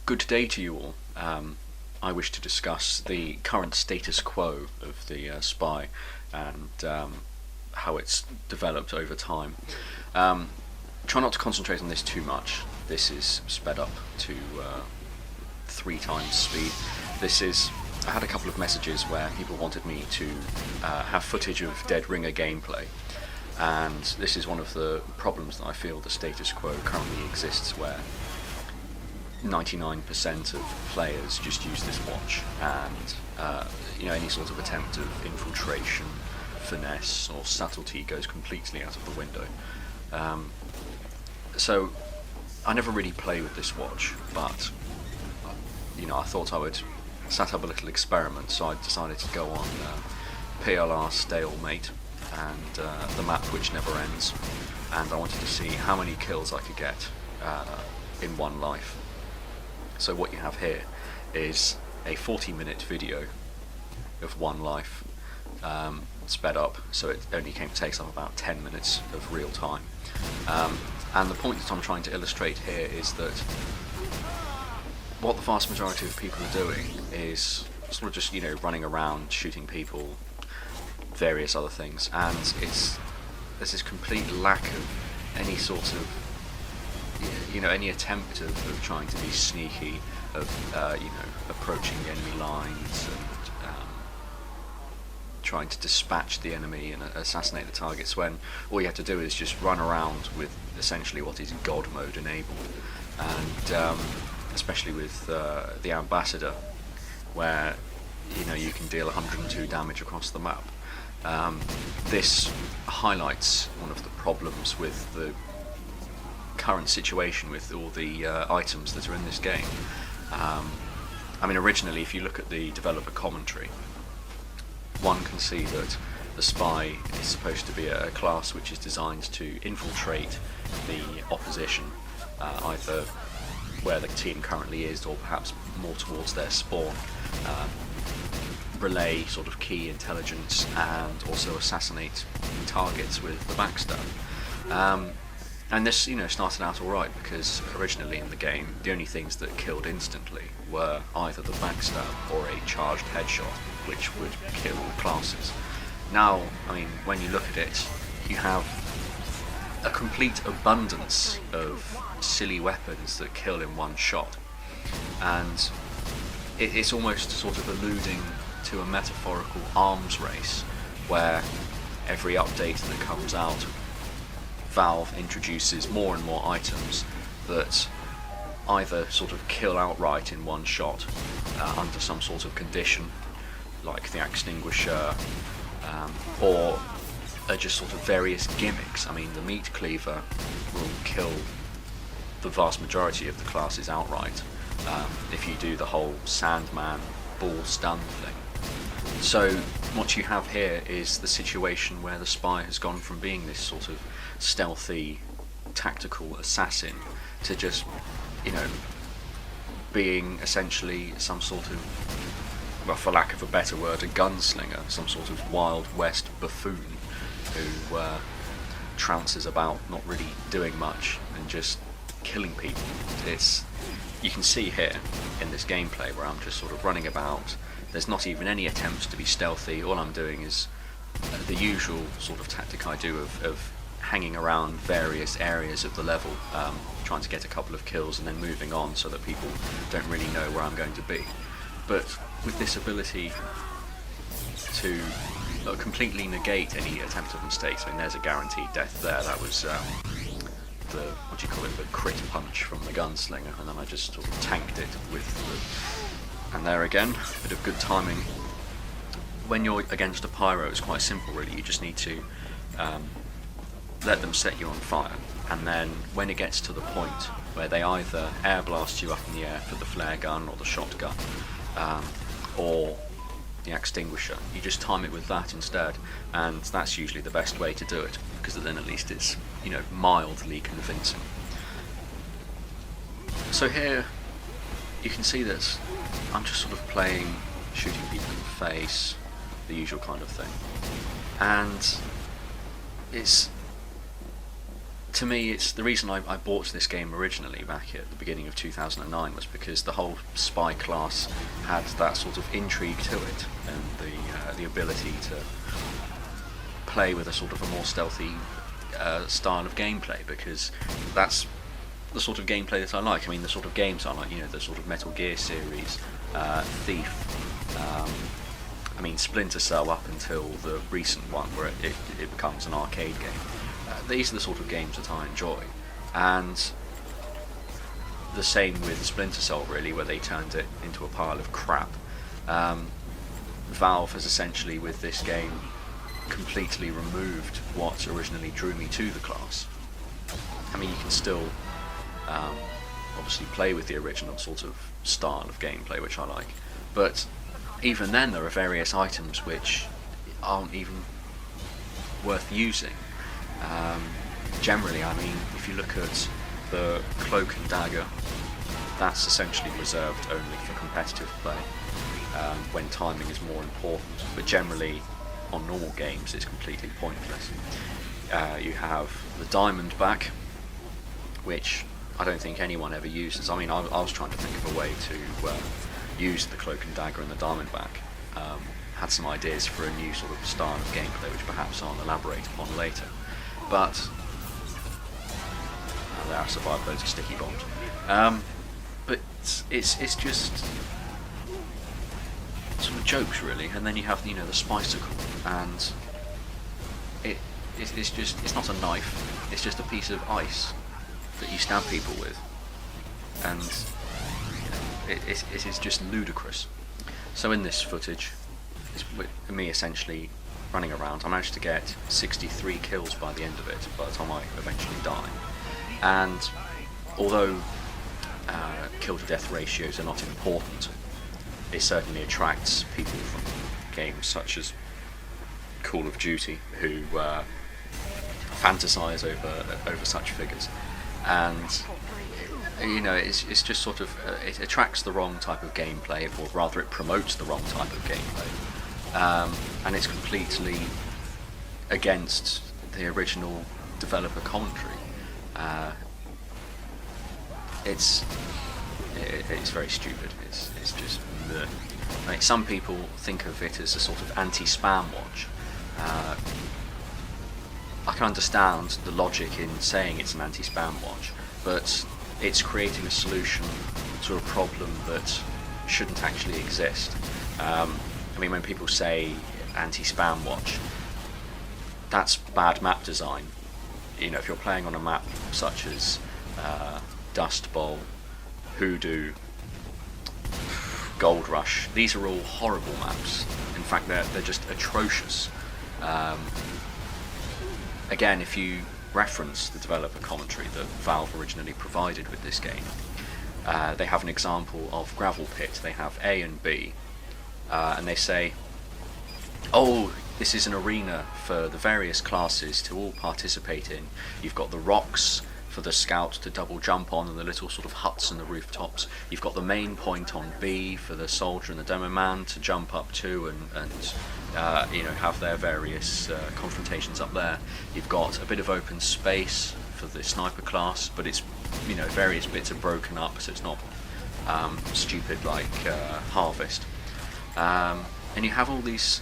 Good day to you all. I wish to discuss the current status quo of the spy and how it's developed over time. Try not to concentrate on this too much. This is sped up to 3 times speed. I had a couple of messages where people wanted me to have footage of Dead Ringer gameplay, and this is one of the problems that I feel the status quo currently exists, where 99% of players just use this watch, and any sort of attempt of infiltration, finesse or subtlety goes completely out of the window. So I never really play with this watch, but I thought I would set up a little experiment, so I decided to go on PLR Stalemate and the map which never ends, and I wanted to see how many kills I could get in one life. So what you have here is a 40-minute video of one life, sped up, so it only takes up about 10 minutes of real time. And the point that I'm trying to illustrate here is that what the vast majority of people are doing is sort of just running around, shooting people, various other things, and there's this complete lack of any sort of any attempt of trying to be sneaky, of approaching the enemy lines and trying to dispatch the enemy and assassinate the targets, when all you have to do is just run around with essentially what is God mode enabled, and especially with the ambassador, where you can deal 102 damage across the map. This highlights one of the problems with the current situation with all the items that are in this game. Originally, if you look at the developer commentary, one can see that the spy is supposed to be a class which is designed to infiltrate the opposition, either where the team currently is or perhaps more towards their spawn, relay sort of key intelligence, and also assassinate targets with the backstab. And this, started out alright, because originally in the game, the only things that killed instantly were either the backstab or a charged headshot, which would kill classes. Now, when you look at it, you have a complete abundance of silly weapons that kill in one shot, and it's almost sort of alluding to a metaphorical arms race, where every update that comes out, Valve introduces more and more items that either sort of kill outright in one shot under some sort of condition, like the extinguisher, or are just sort of various gimmicks. The meat cleaver will kill the vast majority of the classes outright if you do the whole Sandman ball stun thing. So what you have here is the situation where the spy has gone from being this sort of stealthy, tactical assassin to just, being essentially some sort of, well, for lack of a better word, a gunslinger, some sort of Wild West buffoon who trounces about, not really doing much and just killing people. You can see here in this gameplay where I'm just sort of running about. There's not even any attempts to be stealthy. All I'm doing is the usual sort of tactic I do of hanging around various areas of the level, trying to get a couple of kills and then moving on so that people don't really know where I'm going to be. But with this ability to completely negate any attempt of mistakes, there's a guaranteed death there. That was the crit punch from the gunslinger, and then I just sort of tanked it and there again, a bit of good timing. When you're against a pyro, it's quite simple really. You just need to let them set you on fire, and then when it gets to the point where they either air blast you up in the air for the flare gun or the shotgun, or the extinguisher, you just time it with that instead, and that's usually the best way to do it, because then at least it's mildly convincing. So here you can see that I'm just sort of playing, shooting people in the face, the usual kind of thing, and it's to me, it's the reason I bought this game originally back at the beginning of 2009 was because the whole spy class had that sort of intrigue to it, and the ability to play with a sort of a more stealthy style of gameplay, because that's the sort of gameplay that I like. I mean, the sort of games I like, the sort of Metal Gear series, Thief, I mean, Splinter Cell up until the recent one where it becomes an arcade game. These are the sort of games that I enjoy, and the same with Splinter Cell, really, where they turned it into a pile of crap. Valve has essentially, with this game, completely removed what originally drew me to the class. I mean, you can still obviously play with the original sort of style of gameplay, which I like, but even then there are various items which aren't even worth using. Generally, I mean, if you look at the cloak and dagger, that's essentially reserved only for competitive play, when timing is more important, but generally on normal games it's completely pointless. You have the diamond back, which I don't think anyone ever uses. I mean, I was trying to think of a way to use the cloak and dagger and the diamond back. Had some ideas for a new sort of style of gameplay, which perhaps I'll elaborate upon later. But there, I survived loads of sticky bombs. But it's just sort of jokes, really. And then you have the spicicle, and it's not a knife. It's just a piece of ice that you stab people with, and it is just ludicrous. So in this footage, it's me essentially running around. I managed to get 63 kills by the end of it, by the time I eventually die. And although kill to death ratios are not important, it certainly attracts people from games such as Call of Duty who fantasize over such figures. And it's just sort of it attracts the wrong type of gameplay, or rather it promotes the wrong type of gameplay, and it's completely against the original developer commentary. It's very stupid. It's just bleh. Like, some people think of it as a sort of anti-spam watch. I can understand the logic in saying it's an anti-spam watch, but it's creating a solution to a problem that shouldn't actually exist. I mean, when people say anti-spam watch, that's bad map design. If you're playing on a map such as Dust Bowl, Hoodoo, Gold Rush, these are all horrible maps. In fact, they're just atrocious. Again, if you reference the developer commentary that Valve originally provided with this game, they have an example of Gravel Pit. They have A and B, and they say, oh, this is an arena for the various classes to all participate in. You've got the rocks for the scout to double jump on, and the little sort of huts and the rooftops. You've got the main point on B for the soldier and the demo man to jump up to and have their various confrontations up there. You've got a bit of open space for the sniper class, but it's various bits are broken up, so it's not stupid like Harvest. And you have all these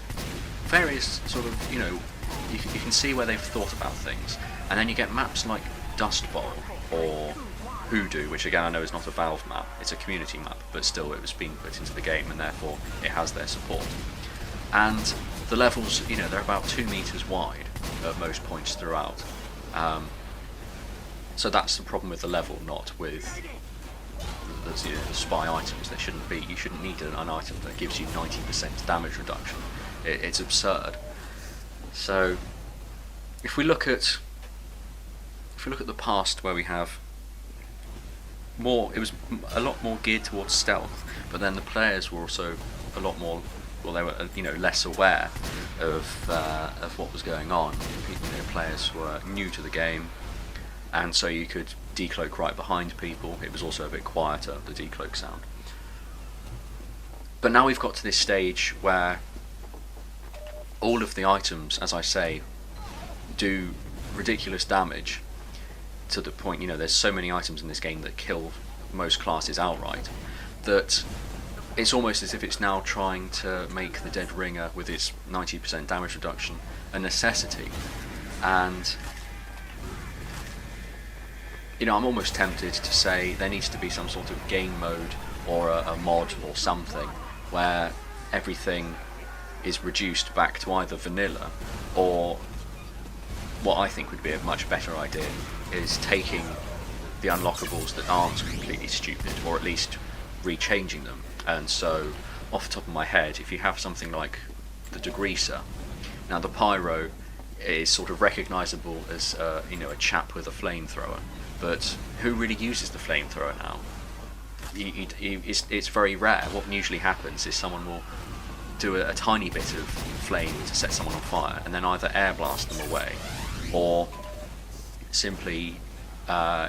various sort of you can see where they've thought about things, and then you get maps like Dust Bowl or Hoodoo, which again I know is not a Valve map, it's a community map, but still it was being put into the game and therefore it has their support. And the levels, they're about 2 meters wide at most points throughout. So that's the problem with the level, not with the spy items. They shouldn't be. You shouldn't need an item that gives you 90% damage reduction. It's absurd. So if we look at the past, where we have more, it was a lot more geared towards stealth, but then the players were also a lot more, well, they were less aware of what was going on. Players were new to the game, and so you could decloak right behind people. It was also a bit quieter, the decloak sound. But now we've got to this stage where all of the items, as I say, do ridiculous damage, to the point, you know, there's so many items in this game that kill most classes outright, that it's almost as if it's now trying to make the Dead Ringer, with its 90% damage reduction, a necessity. And, you know, I'm almost tempted to say there needs to be some sort of game mode or a mod or something where everything is reduced back to either vanilla, or what I think would be a much better idea is taking the unlockables that aren't completely stupid, or at least rechanging them. And so, off the top of my head, if you have something like the degreaser, now the pyro is sort of recognisable as you know, a chap with a flamethrower, but who really uses the flamethrower now? It's very rare. What usually happens is someone will do a tiny bit of flame to set someone on fire, and then either air blast them away, or simply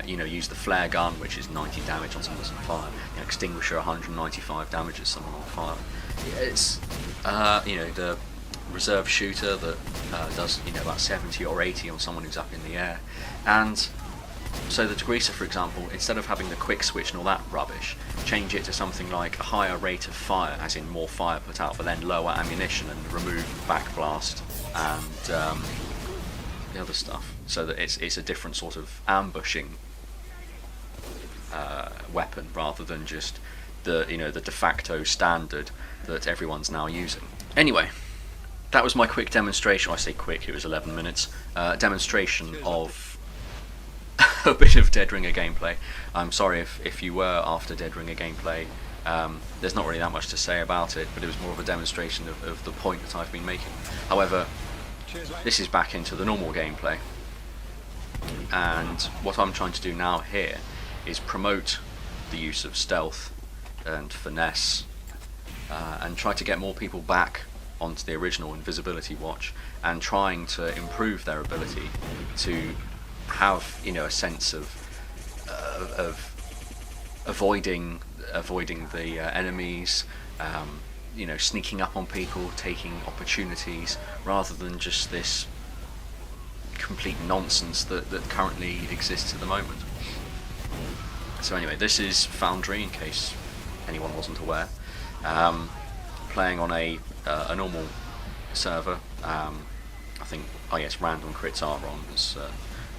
you know, use the flare gun, which is 90 damage on someone that's on fire. You know, extinguisher, 195 damages someone on fire. It's you know, the reserve shooter that does, you know, about 70 or 80 on someone who's up in the air. And so the degreaser, for example, instead of having the quick switch and all that rubbish, change it to something like a higher rate of fire, as in more fire put out, but then lower ammunition and remove backblast and the other stuff, so that it's a different sort of ambushing weapon, rather than just the, you know, the de facto standard that everyone's now using. Anyway, that was my quick demonstration. I say quick, it was 11 minutes. Demonstration of a bit of Dead Ringer gameplay. I'm sorry if you were after Dead Ringer gameplay. There's not really that much to say about it, but it was more of a demonstration of the point that I've been making. However, this is back into the normal gameplay, and what I'm trying to do now here is promote the use of stealth and finesse, and try to get more people back onto the original Invisibility watch, and trying to improve their ability to have, you know, a sense of avoiding the enemies, you know, sneaking up on people, taking opportunities, rather than just this complete nonsense that currently exists at the moment. So anyway, this is Foundry, in case anyone wasn't aware. Playing on a normal server. I think, oh yes, random crits are on, as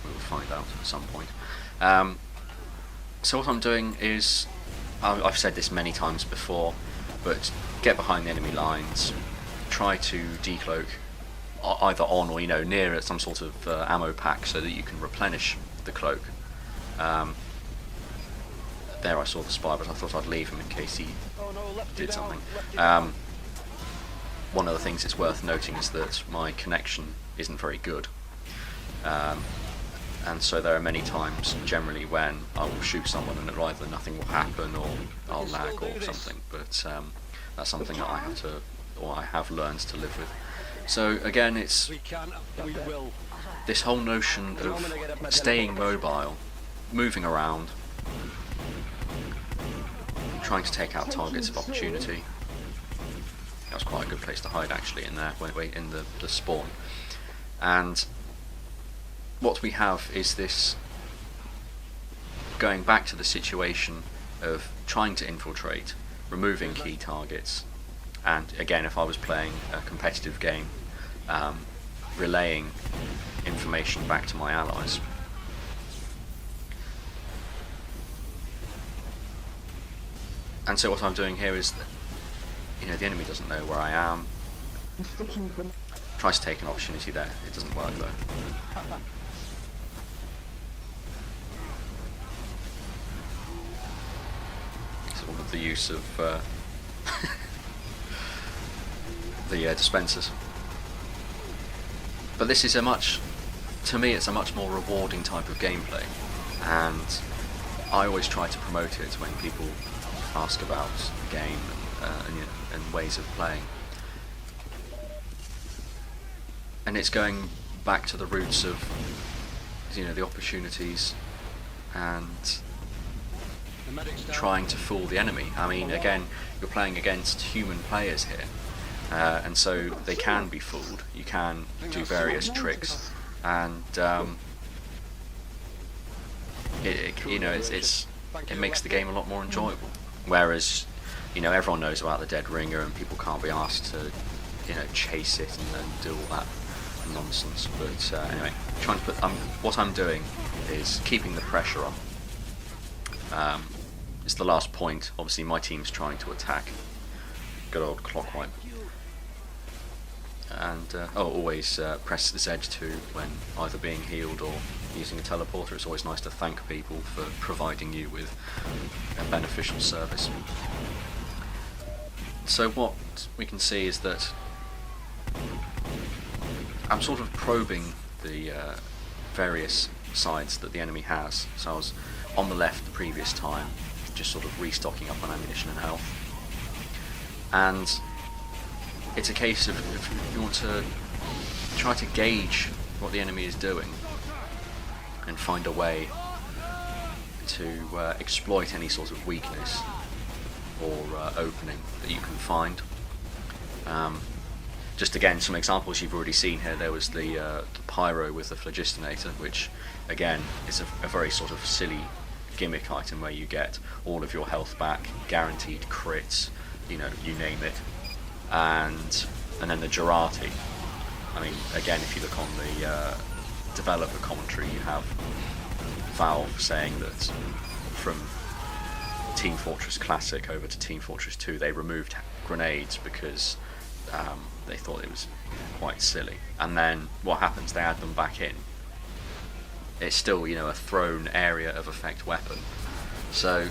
we will find out at some point. So what I'm doing is, I've said this many times before, but get behind the enemy lines, try to decloak either on or, you know, near some sort of ammo pack, so that you can replenish the cloak. There I saw the spy, but I thought I'd leave him in case he did something. One of the things it's worth noting is that my connection isn't very good, and so there are many times generally when I will shoot someone and either nothing will happen or I'll lag or something, but that's something that I have learned to live with. So again, it's this whole notion of staying mobile, moving around, trying to take out targets of opportunity. That was quite a good place to hide, actually, in there, in the spawn. And what we have is this going back to the situation of trying to infiltrate, removing key targets, and again, if I was playing a competitive game, relaying information back to my allies. And so what I'm doing here is that, you know, the enemy doesn't know where I am. Tries to take an opportunity there. It doesn't work though. Sort of the use of the dispensers. But this is to me, it's a much more rewarding type of gameplay, and I always try to promote it when people ask about the game and ways of playing. And it's going back to the roots of, you know, the opportunities and trying to fool the enemy. I mean, again, you're playing against human players here, and so they can be fooled. You can do various tricks, and it makes the game a lot more enjoyable. Whereas, everyone knows about the dead ringer and people can't be asked to, chase it and do all that nonsense. But anyway, trying to put what I'm doing is keeping the pressure on. It's the last point. Obviously, my team's trying to attack. Good old clockwise. And always press Z2 when either being healed or using a teleporter. It's always nice to thank people for providing you with a beneficial service. So what we can see is that I'm sort of probing the various sides that the enemy has. So I was on the left the previous time, just sort of restocking up on ammunition and health. And it's a case of if you want to try to gauge what the enemy is doing and find a way to exploit any sort of weakness or opening that you can find. Just again, some examples you've already seen here. There was the pyro with the phlogistinator, which again is a very sort of silly gimmick item where you get all of your health back, guaranteed crits, you name it. And then the Girardi. I mean, again, if you look on the developer commentary, you have Valve saying that from Team Fortress Classic over to Team Fortress 2, they removed grenades because they thought it was quite silly. And then what happens? They add them back in. It's still, a thrown area of effect weapon. So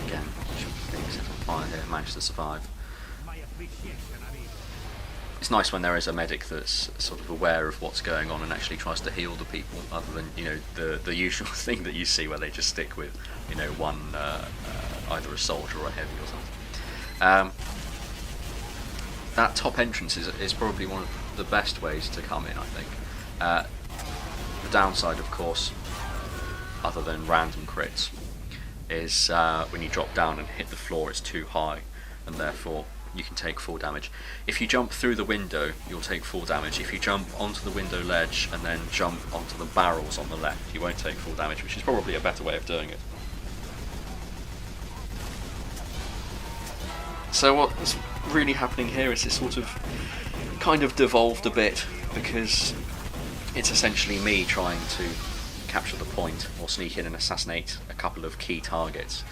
again, being set on fire here, managed to survive. It's nice when there is a medic that's sort of aware of what's going on and actually tries to heal the people, other than the usual thing that you see where they just stick with one either a soldier or a heavy or something. That top entrance is probably one of the best ways to come in, I think. The downside, of course, other than random crits, is when you drop down and hit the floor, it's too high, and therefore you can take full damage. If you jump through the window, you'll take full damage. If you jump onto the window ledge and then jump onto the barrels on the left, you won't take full damage, which is probably a better way of doing it. So what's really happening here is this sort of kind of devolved a bit, because it's essentially me trying to capture the point or sneak in and assassinate a couple of key targets.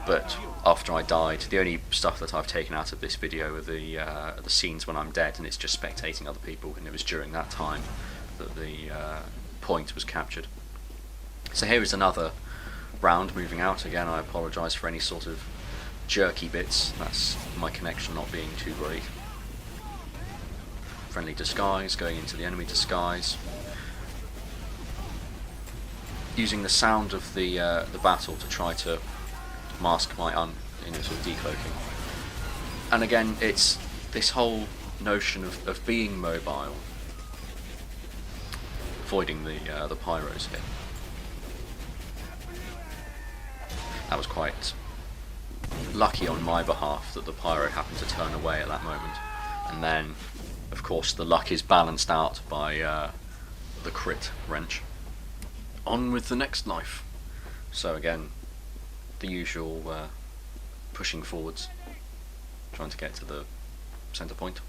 But after I died, the only stuff that I've taken out of this video are the scenes when I'm dead, and it's just spectating other people, and it was during that time that the point was captured. So here is another round moving out. Again, I apologise for any sort of jerky bits. That's my connection not being too great. Friendly disguise, going into the enemy disguise. Using the sound of the battle to try to mask my sort of decloaking. And again, it's this whole notion of being mobile, avoiding the pyros here. That was quite lucky on my behalf that the pyro happened to turn away at that moment, and then of course the luck is balanced out by the crit wrench. On with the next knife. So again, the usual pushing forwards, trying to get to the centre point.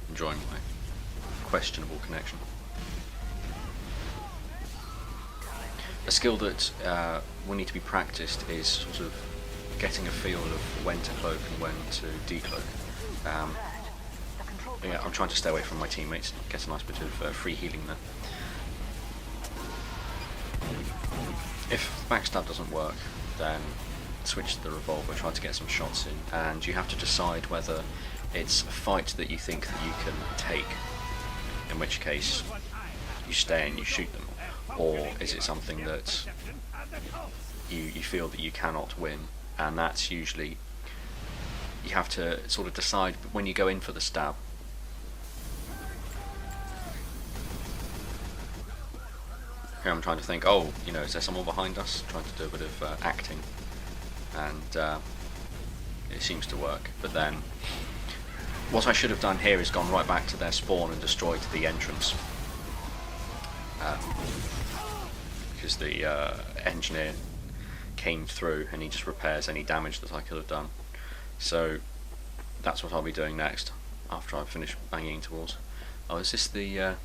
Enjoying my questionable connection. A skill that will need to be practiced is sort of getting a feel of when to cloak and when to decloak. Yeah, I'm trying to stay away from my teammates, get a nice bit of free healing there. If backstab doesn't work, then switch to the revolver, try to get some shots in, and you have to decide whether it's a fight that you think that you can take, in which case you stay and you shoot them, or is it something that you feel that you cannot win, and that's usually, you have to sort of decide when you go in for the stab. Here I'm trying to think, is there someone behind us? Trying to do a bit of acting, and it seems to work. But then, what I should have done here is gone right back to their spawn and destroyed the entrance. Because the engineer came through and he just repairs any damage that I could have done. So that's what I'll be doing next after I've finished banging into walls. Oh, is this the...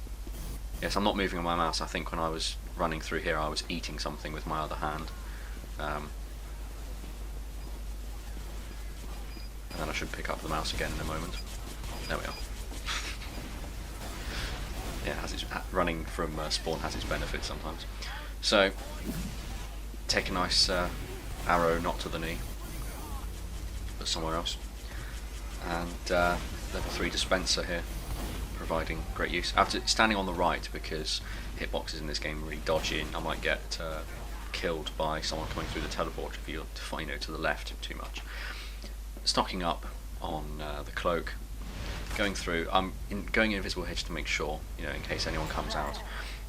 Yes, I'm not moving on my mouse. I think when I was running through here I was eating something with my other hand. And then I should pick up the mouse again in a moment. There we are. Yeah, running from spawn has its benefits sometimes. So, take a nice arrow, not to the knee, but somewhere else. And level 3 dispenser here, providing great use. After standing on the right, because hitboxes in this game are really dodgy, and I might get killed by someone coming through the teleport if you're to the left too much. Stocking up on the cloak. Going through, I'm going invisible here just to make sure, in case anyone comes out.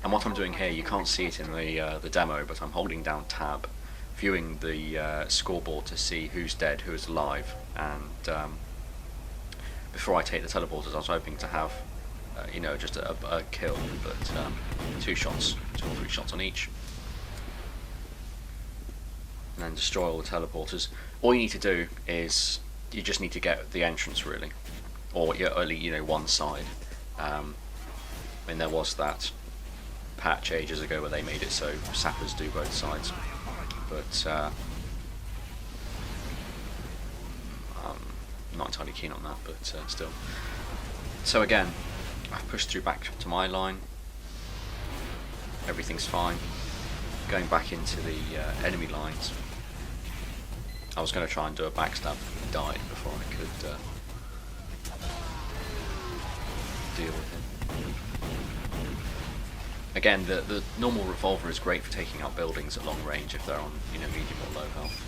And what I'm doing here, you can't see it in the demo, but I'm holding down tab, viewing the scoreboard to see who's dead, who is alive, and before I take the teleporters, I was hoping to have, just a kill, but 2 or 3 shots on each, and then destroy all the teleporters. All you need to do is you just need to get the entrance really. Or only one side. I mean, there was that patch ages ago where they made it so sappers do both sides, but I'm not entirely keen on that, but still. So again, I've pushed through back to my line, everything's fine. Going back into the enemy lines, I was going to try and do a backstab, but died before I could deal with him. Again, the normal revolver is great for taking out buildings at long range if they're on medium or low health.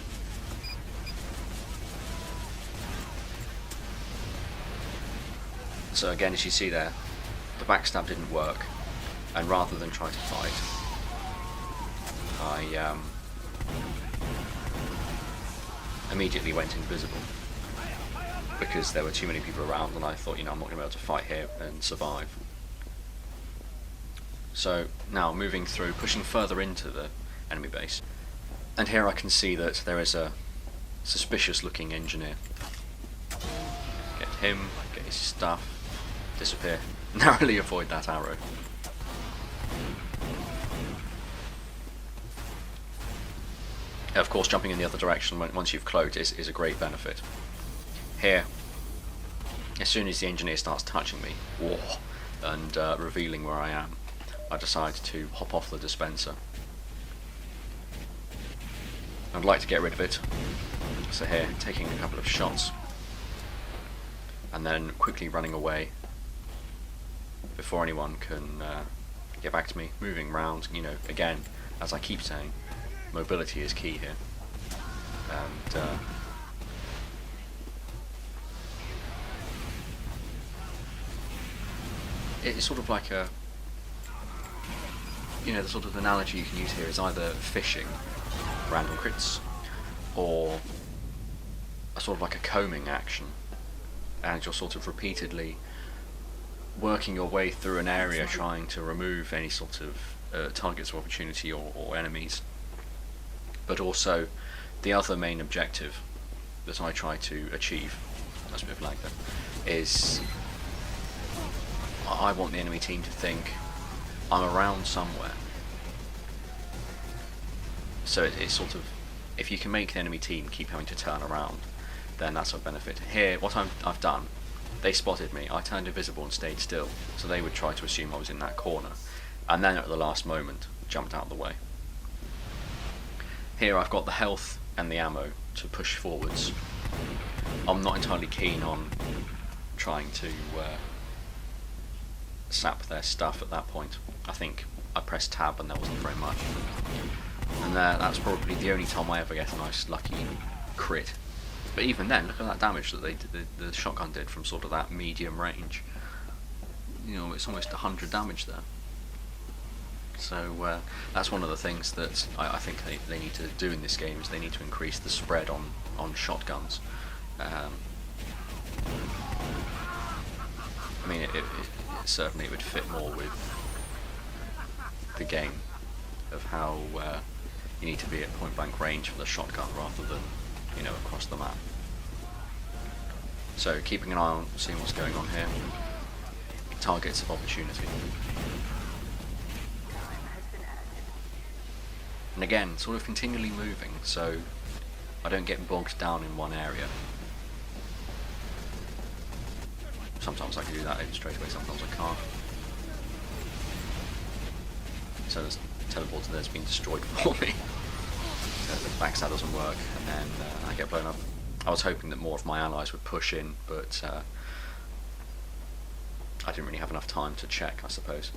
So again, as you see there, the backstab didn't work, and rather than try to fight, I immediately went invisible, because there were too many people around, and I thought, I'm not going to be able to fight here and survive. So now moving through, pushing further into the enemy base, and here I can see that there is a suspicious looking engineer. Get him, get his stuff, disappear, narrowly avoid that arrow. Of course, jumping in the other direction once you've cloaked is a great benefit. Here, as soon as the engineer starts touching me, and revealing where I am, I decide to hop off the dispenser. I'd like to get rid of it, so here, taking a couple of shots, and then quickly running away before anyone can get back to me, moving around. Again, as I keep saying, mobility is key here, and it's sort of like a, the sort of analogy you can use here is either fishing, random crits, or a sort of like a combing action, and you're sort of repeatedly working your way through an area trying to remove any sort of targets of opportunity or enemies. But also, the other main objective that I try to achieve, that's a bit of lag there, is I want the enemy team to think I'm around somewhere. So it's sort of, if you can make the enemy team keep having to turn around, then that's a benefit. Here, what I've done, they spotted me, I turned invisible and stayed still, so they would try to assume I was in that corner, and then at the last moment, jumped out of the way. Here I've got the health and the ammo to push forwards. I'm not entirely keen on trying to sap their stuff at that point. I think I pressed tab and there wasn't very much. And that's probably the only time I ever get a nice lucky crit. But even then, look at that damage that the shotgun did from sort of that medium range. It's almost 100 damage there. So that's one of the things that I think they need to do in this game, is they need to increase the spread on shotguns. I mean, certainly it would fit more with the game of how you need to be at point blank range for the shotgun rather than, you know, across the map. So keeping an eye on seeing what's going on here. Targets of opportunity. And again, sort of continually moving, so I don't get bogged down in one area. Sometimes I can do that straight away, sometimes I can't. So this teleporter there's been destroyed for me. So the backstab doesn't work, and then I get blown up. I was hoping that more of my allies would push in, but I didn't really have enough time to check, I suppose.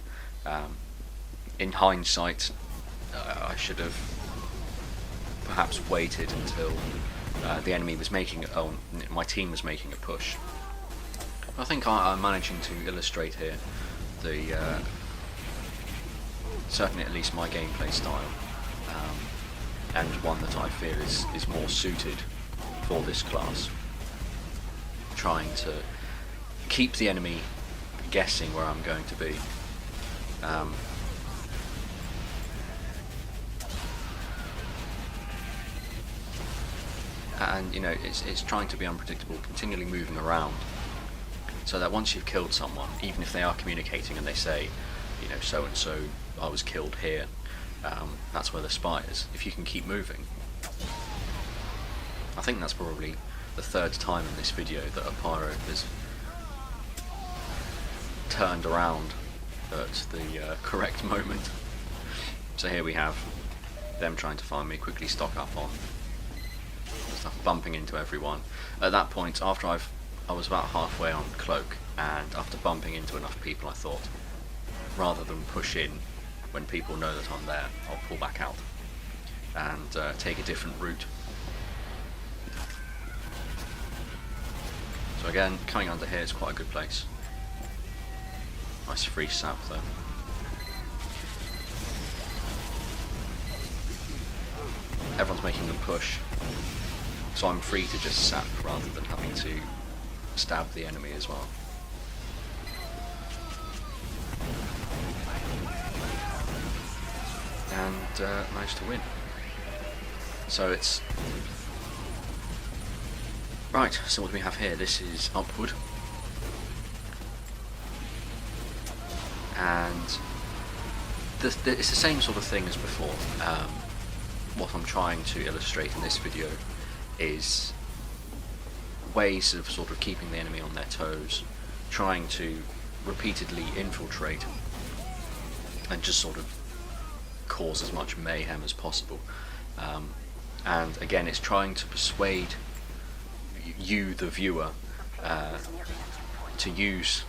In hindsight, I should have perhaps waited until the enemy was making, my team was making a push. I think I'm managing to illustrate here the certainly at least my gameplay style, and one that I feel is more suited for this class. Trying to keep the enemy guessing where I'm going to be. And you know, it's trying to be unpredictable, continually moving around, so that once you've killed someone, even if they are communicating and they say, you know, so and so, I was killed here, that's where the spy is. If you can keep moving, I think that's probably the third time in this video that a pyro has turned around at the correct moment. So here we have them trying to find me, quickly stock up on stuff, bumping into everyone. At that point, after I was about halfway on cloak, and after bumping into enough people, I thought, rather than push in when people know that I'm there, I'll pull back out and take a different route. So again, coming under here is quite a good place. Nice free sap though. Everyone's making them push, so I'm free to just sap rather than having to stab the enemy as well. And managed to win. So it's right. So what do we have here? This is upward, and it's the same sort of thing as before. What I'm trying to illustrate in this video is ways of sort of keeping the enemy on their toes, trying to repeatedly infiltrate and just sort of cause as much mayhem as possible. And again, it's trying to persuade you, the viewer, to use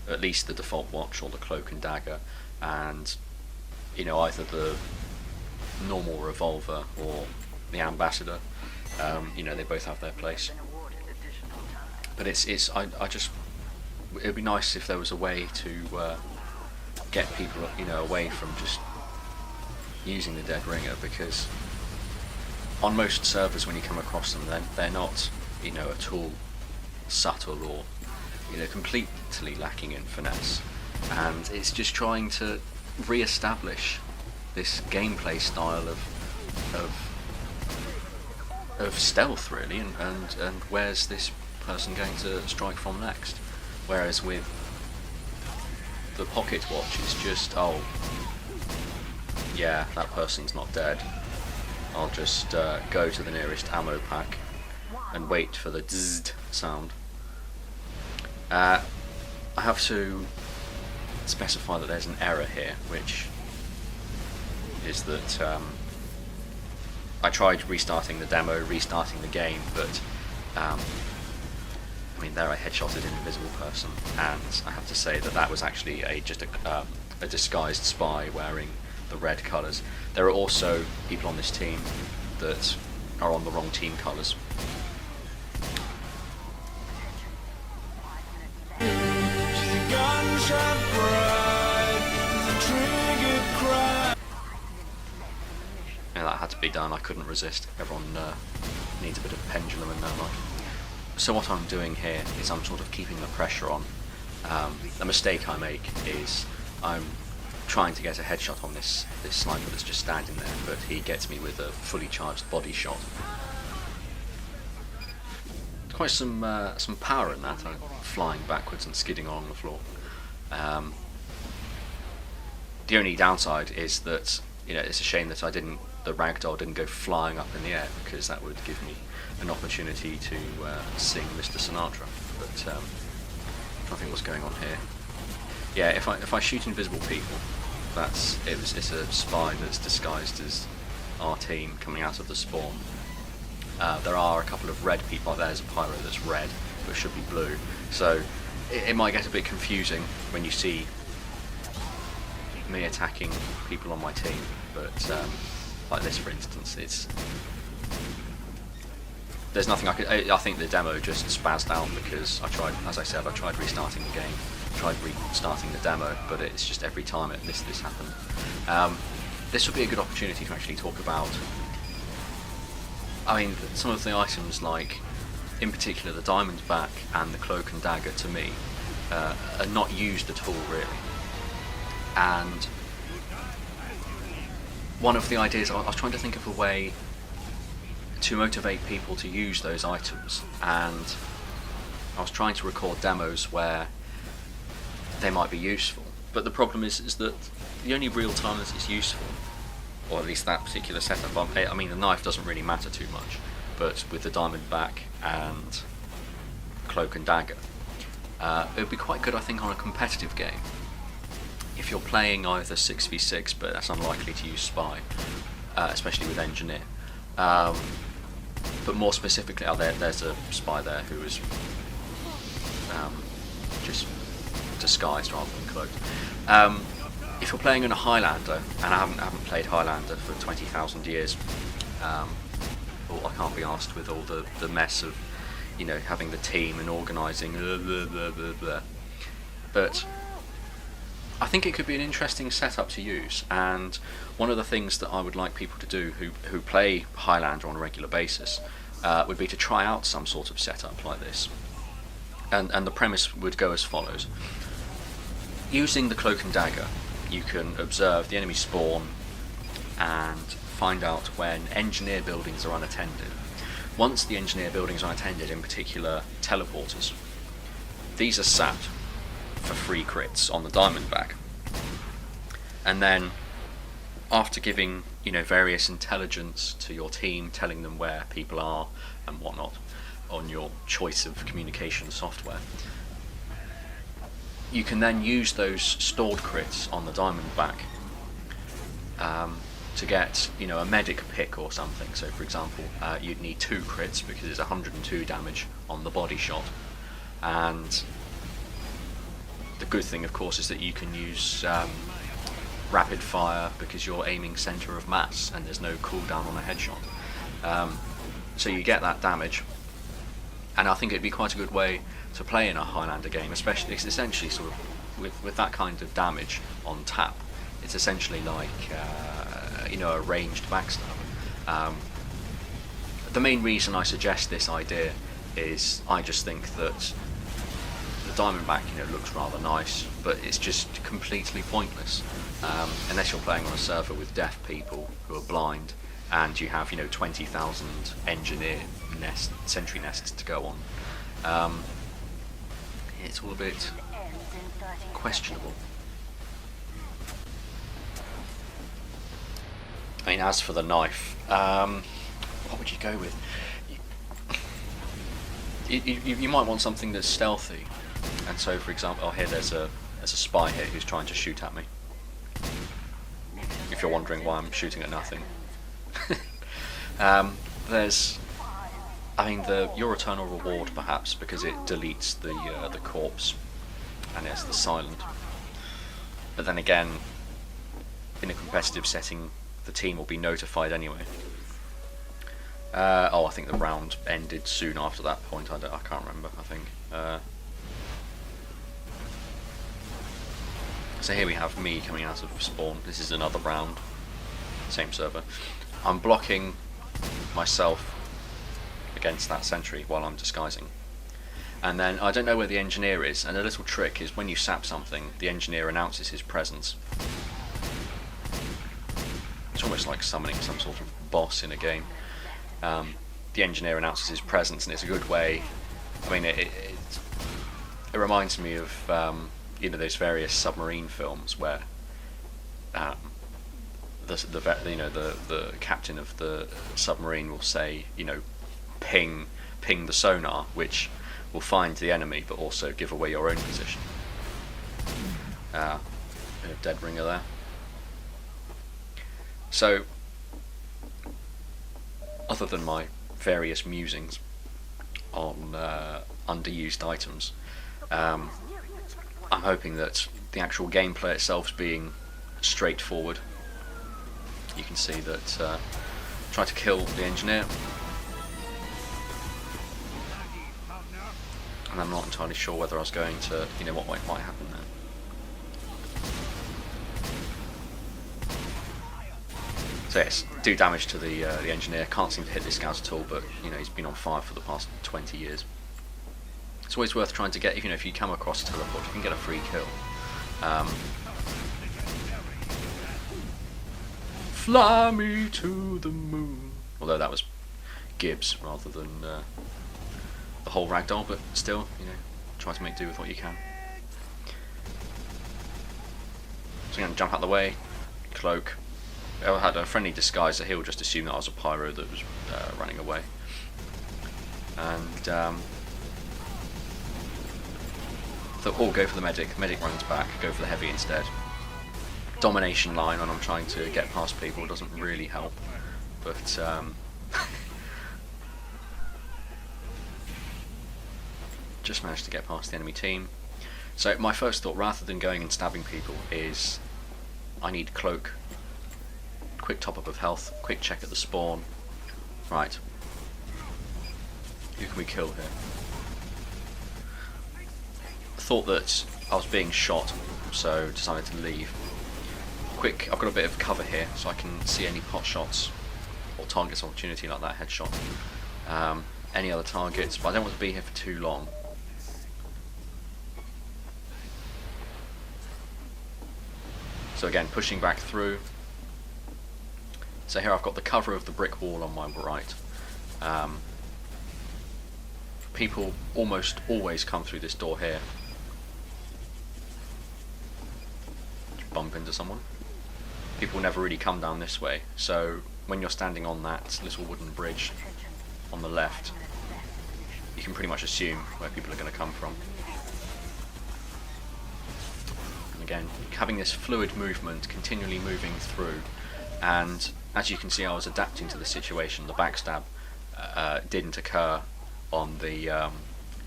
at least the default watch or the cloak and dagger, and you know, either the normal revolver or the ambassador. You know, they both have their place. But I just, it'd be nice if there was a way to get people, you know, away from just using the dead ringer, because on most servers when you come across them, they're not, you know, at all subtle or, you know, completely lacking in finesse, and it's just trying to re-establish this gameplay style of stealth, really, and where's this person going to strike from next? Whereas with the pocket watch, it's just, oh yeah, that person's not dead, I'll just go to the nearest ammo pack and wait for the zzz sound. I have to specify that there's an error here, which is that I tried restarting the demo, restarting the game, but I mean, there I headshotted an invisible person, and I have to say that was actually just a disguised spy wearing the red colours. There are also people on this team that are on the wrong team colours. Yeah, that had to be done. I couldn't resist. Everyone needs a bit of pendulum in there. Like. So what I'm doing here is I'm sort of keeping the pressure on. The mistake I make is I'm trying to get a headshot on this sniper that's just standing there, but he gets me with a fully charged body shot. Quite some power in that, flying backwards and skidding along the floor. The only downside is that it's a shame that the ragdoll didn't go flying up in the air, because that would give me an opportunity to sing Mr. Sinatra. But I think what's going on here. Yeah, if I shoot invisible people, it's a spy that's disguised as our team coming out of the spawn. There are a couple of red people. There's a pyro that's red, but should be blue. So it might get a bit confusing when you see me attacking people on my team. But like this, for instance, there's nothing I could. I think the demo just spazzed out because I tried restarting the game, tried restarting the demo, but it's just every time this happened. This would be a good opportunity to actually talk about. I mean, some of the items, like in particular the diamond back and the cloak and dagger, to me are not used at all, really. And one of the ideas, I was trying to think of a way to motivate people to use those items, and I was trying to record demos where they might be useful. But the problem is that the only real time that it's useful, or at least that particular setup, I mean the knife doesn't really matter too much, but with the diamond back and cloak and dagger, it would be quite good, I think, on a competitive game. If you're playing either 6v6, but that's unlikely to use spy, especially with engineer. But more specifically, there's a spy there who is just disguised rather than cloaked. If you're playing in a Highlander, and I haven't played Highlander for 20,000 years, I can't be asked with all the mess of having the team and organising, but I think it could be an interesting setup to use. And one of the things that I would like people to do who play Highlander on a regular basis would be to try out some sort of setup like this. And the premise would go as follows. Using the cloak and dagger, you can observe the enemy spawn and find out when engineer buildings are unattended. Once the engineer buildings are unattended, in particular teleporters, these are sat for free crits on the diamond back. And then after giving various intelligence to your team, telling them where people are and whatnot on your choice of communication software, you can then use those stored crits on the diamond back to get a medic pick or something. So for example, you'd need 2 crits because it's 102 damage on the body shot. And the good thing, of course, is that you can use rapid fire because you're aiming centre of mass and there's no cooldown on a headshot. So you get that damage, and I think it'd be quite a good way to play in a Highlander game, especially it's essentially sort of with that kind of damage on tap. It's essentially like a ranged backstab. The main reason I suggest this idea is I just think that the Diamondback looks rather nice, but it's just completely pointless unless you're playing on a server with deaf people who are blind and you have 20,000 engineer sentry nests to go on. It's all a bit questionable. I mean, as for the knife, what would you go with? You might want something that's stealthy, and so, for example, here there's a spy here who's trying to shoot at me. If you're wondering why I'm shooting at nothing, there's, your eternal reward perhaps, because it deletes the corpse, and it's the silent. But then again, in a competitive setting, the team will be notified anyway. I think the round ended soon after that point. I can't remember. I think. So here we have me coming out of spawn. This is another round, same server. I'm blocking myself against that sentry while I'm disguising. And then I don't know where the engineer is, and a little trick is when you sap something, the engineer announces his presence. It's almost like summoning some sort of boss in a game. The engineer announces his presence, and it's a good way. I mean, it reminds me of those various submarine films where the captain of the submarine will say, ping the sonar, which will find the enemy but also give away your own position. Bit of dead ringer there. So, other than my various musings on underused items, I'm hoping that the actual gameplay itself is being straightforward. You can see that try to kill the engineer, and I'm not entirely sure whether I was going to, what might happen there. So yes, do damage to the engineer. Can't seem to hit this scout at all, but he's been on fire for the past 20 years. It's always worth trying to get, if you come across a teleport, you can get a free kill. Fly me to the moon. Although that was Gibbs rather than the whole ragdoll, but still, try to make do with what you can. So I'm going to jump out of the way, cloak. I had a friendly disguise, so he'll just assume that I was a pyro that was running away. And thought, go for the medic. Medic runs back, go for the heavy instead. Domination line when I'm trying to get past people doesn't really help, but just managed to get past the enemy team. So my first thought, rather than going and stabbing people, is I need cloak, quick top up of health, quick check at the spawn. Right, who can we kill here? I thought that I was being shot, so decided to leave. Quick, I've got a bit of cover here, so I can see any pot shots or targets of opportunity like that headshot. Any other targets, but I don't want to be here for too long. So again, pushing back through. So here I've got the cover of the brick wall on my right. People almost always come through this door here. Bump into someone. People never really come down this way, so when you're standing on that little wooden bridge on the left, you can pretty much assume where people are going to come from. And again, having this fluid movement, continually moving through, and as you can see I was adapting to the situation. The backstab didn't occur on the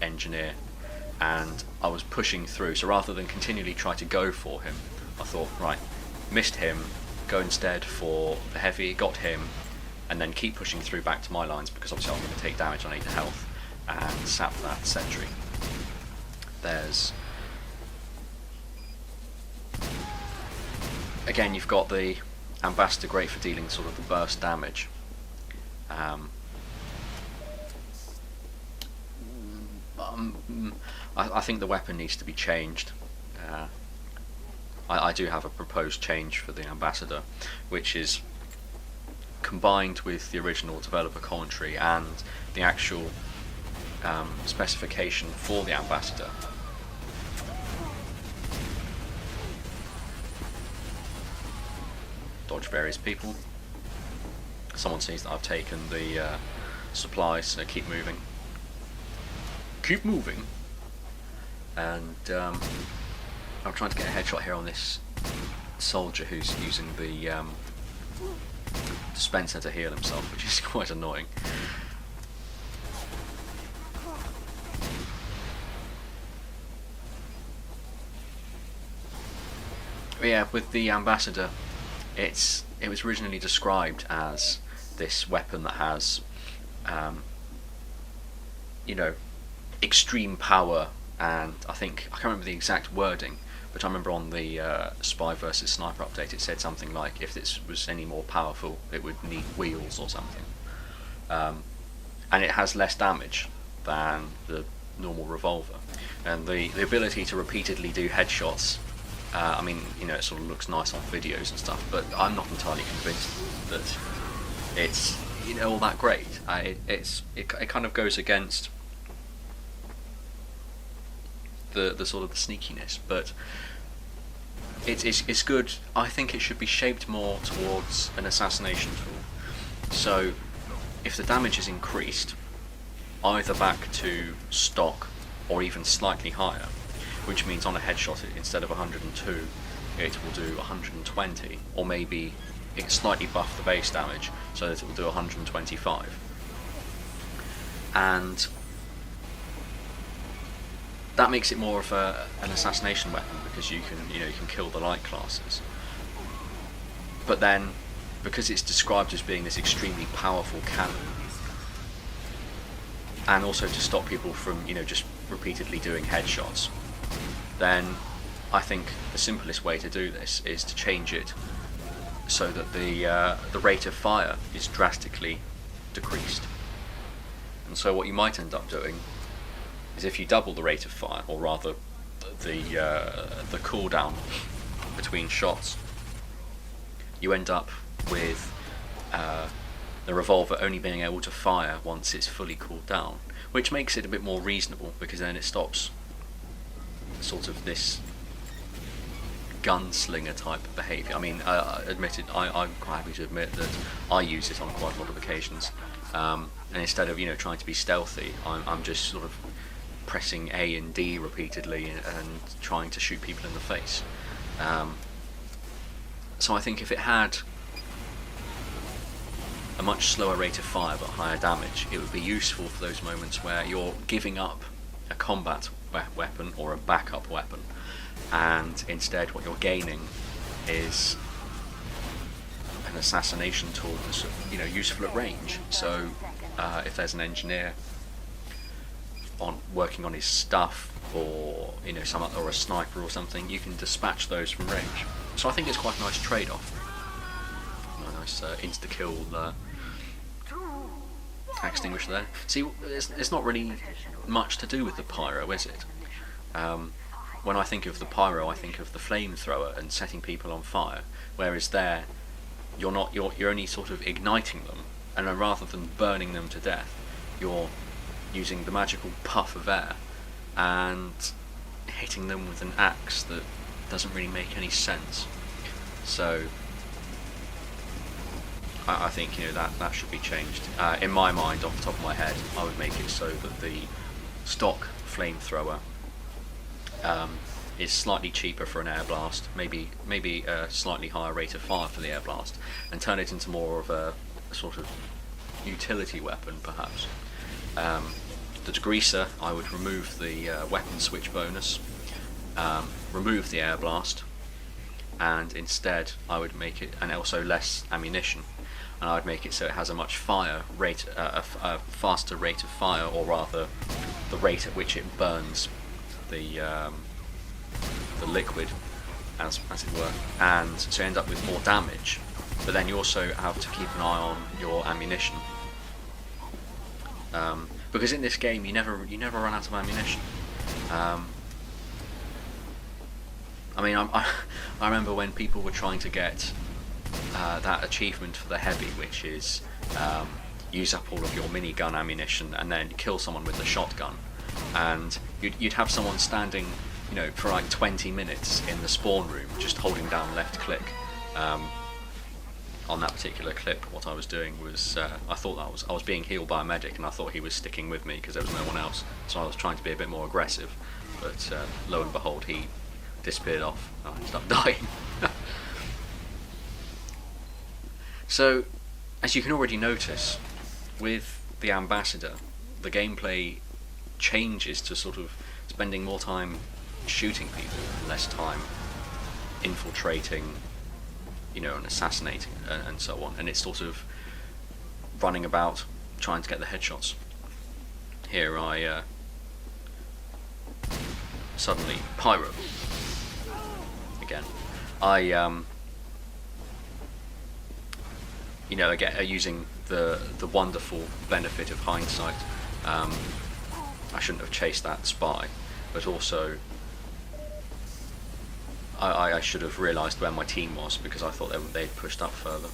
engineer, and I was pushing through, so rather than continually try to go for him, I thought, right, missed him, go instead for the heavy, got him, and then keep pushing through back to my lines, because obviously I'm going to take damage on 8 health, and sap that sentry. There's... Again, you've got the Ambassador, great for dealing sort of the burst damage. I think the weapon needs to be changed. I do have a proposed change for the Ambassador, which is combined with the original developer commentary and the actual specification for the Ambassador. Dodge various people. Someone sees that I've taken the supplies, so keep moving. Keep moving. And I'm trying to get a headshot here on this soldier who's using the dispenser to heal himself, which is quite annoying. But yeah, with the Ambassador, it was originally described as this weapon that has, extreme power, and I can't remember the exact wording, but I remember on the Spy vs Sniper update it said something like, if this was any more powerful it would need wheels or something. and it has less damage than the normal revolver. And the ability to repeatedly do headshots, I mean, you know, it sort of looks nice on videos and stuff, but I'm not entirely convinced that it's, you know, all that great. It kind of goes against the sort of the sneakiness, but it's good. I think it should be shaped more towards an assassination tool. So if the damage is increased, either back to stock or even slightly higher, which means on a headshot instead of 102 it will do 120, or maybe it slightly buff the base damage so that it will do 125. And that makes it more of an assassination weapon, because you can kill the light classes. But then, because it's described as being this extremely powerful cannon, and also to stop people from, you know, just repeatedly doing headshots, then I think the simplest way to do this is to change it so that the rate of fire is drastically decreased. And so what you might end up doing is, if you double the rate of fire, or rather the cooldown between shots, you end up with the revolver only being able to fire once it's fully cooled down, which makes it a bit more reasonable, because then it stops sort of this gunslinger type of behaviour. I mean, I'm quite happy to admit that I use it on quite a lot of occasions, and instead of, you know, trying to be stealthy, I'm just sort of pressing A and D repeatedly and trying to shoot people in the face. So I think if it had a much slower rate of fire but higher damage, it would be useful for those moments where you're giving up a combat weapon or a backup weapon, and instead what you're gaining is an assassination tool that's, you know, useful at range. So if there's an engineer working on his stuff, or, you know, or a sniper or something, you can dispatch those from range. So I think it's quite a nice trade-off. A nice insta-kill extinguisher there. See, it's not really much to do with the pyro, is it? When I think of the pyro, I think of the flamethrower and setting people on fire, whereas there, you're only sort of igniting them, and then rather than burning them to death, you're using the magical puff of air and hitting them with an axe that doesn't really make any sense. So I think, you know, that should be changed. In my mind, off the top of my head, I would make it so that the stock flamethrower is slightly cheaper for an air blast, maybe a slightly higher rate of fire for the air blast, and turn it into more of a sort of utility weapon, perhaps. The degreaser, I would remove the weapon switch bonus, remove the air blast, and instead I would make it, and also less ammunition, and I would make it so it has a much faster rate of fire, or rather the rate at which it burns the liquid, as it were, and so you end up with more damage. But then you also have to keep an eye on your ammunition, because in this game you never run out of ammunition. I mean, I remember when people were trying to get that achievement for the heavy, which is use up all of your minigun ammunition and then kill someone with the shotgun, and you'd have someone standing, you know, for like 20 minutes in the spawn room just holding down left click. On that particular clip, what I was doing was, I thought I was being healed by a medic, and I thought he was sticking with me because there was no one else, so I was trying to be a bit more aggressive, but lo and behold, he disappeared off and I ended up dying. So, as you can already notice, with the Ambassador, the gameplay changes to sort of spending more time shooting people, less time infiltrating, you know, and assassinating and so on, and it's sort of running about trying to get the headshots. Here I suddenly pyro again. I you know, again using the wonderful benefit of hindsight. I shouldn't have chased that spy, but also I should have realised where my team was, because I thought they'd pushed up further.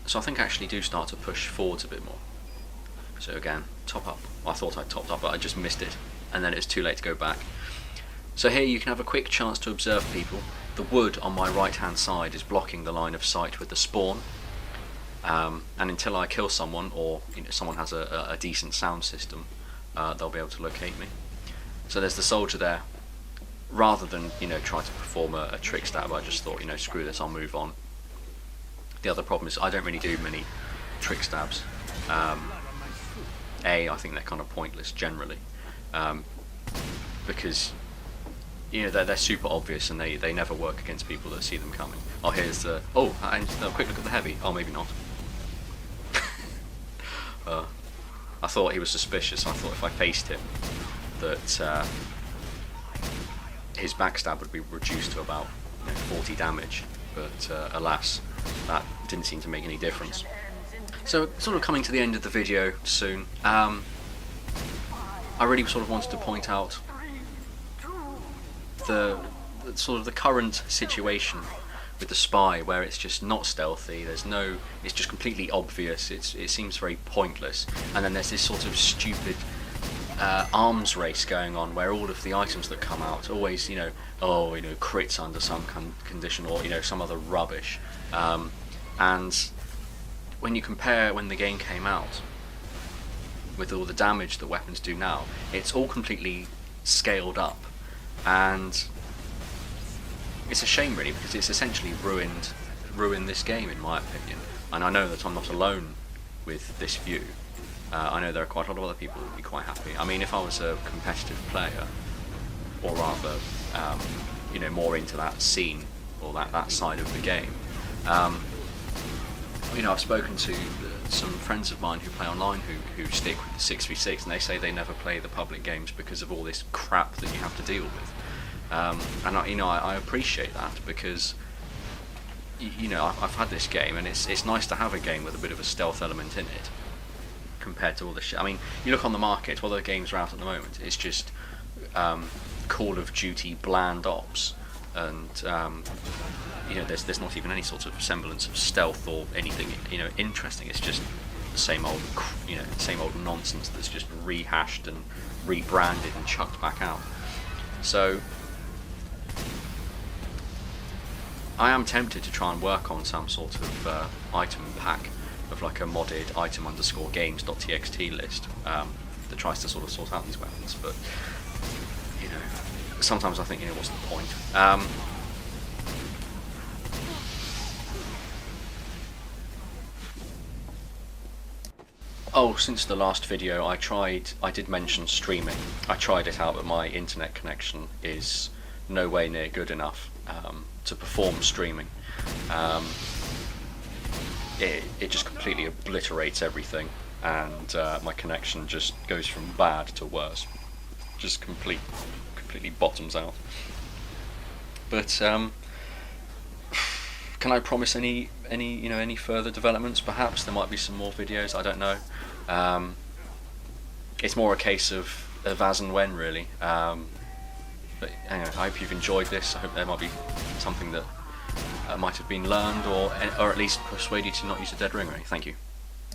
So I think I actually do start to push forwards a bit more. So again, top up. I thought I topped up, but I just missed it, and then it's too late to go back. So here you can have a quick chance to observe people. The wood on my right hand side is blocking the line of sight with the spawn, and until I kill someone, or someone has a decent sound system, they'll be able to locate me. So there's the soldier there. Rather than try to perform a trick stab, I just thought, screw this, I'll move on. The other problem is I don't really do many trick stabs. I think they're kind of pointless generally, because they're super obvious, and they never work against people that see them coming. Oh, here's the and a quick look at the heavy. Oh, maybe not. I thought he was suspicious. I thought if I faced him, that his backstab would be reduced to about 40 damage, but alas, that didn't seem to make any difference. So, sort of coming to the end of the video soon, I really sort of wanted to point out the sort of the current situation with the spy, where it's just not stealthy. It's just completely obvious. It seems very pointless, and then there's this sort of stupid arms race going on, where all of the items that come out always, crits under some condition, or some other rubbish. And when you compare when the game came out with all the damage that weapons do now, it's all completely scaled up, and it's a shame really, because it's essentially ruined this game in my opinion. And I know that I'm not alone with this view. I know there are quite a lot of other people who would be quite happy. I mean, if I was a competitive player, or rather, more into that scene, or that side of the game, I've spoken to some friends of mine who play online who stick with the 6v6, and they say they never play the public games because of all this crap that you have to deal with. And I appreciate that, because I've had this game, and it's nice to have a game with a bit of a stealth element in it, compared to all the shit. I mean, you look on the market, what other games are out at the moment? It's just Call of Duty bland ops, and there's not even any sort of semblance of stealth or anything interesting. It's just the same old nonsense that's just rehashed and rebranded and chucked back out. So I am tempted to try and work on some sort of item pack of like a modded item_games.txt list that tries to sort of sort out these weapons, but sometimes I think what's the point? Since the last video I did mention streaming. I tried it out, but my internet connection is no way near good enough to perform streaming. It just completely obliterates everything, and my connection just goes from bad to worse. Just completely bottoms out. But can I promise any further developments? Perhaps there might be some more videos, I don't know. It's more a case of as and when, really. But anyway, I hope you've enjoyed this. I hope there might be something that might have been learned, or at least persuade you to not use a dead ring ring. Thank you.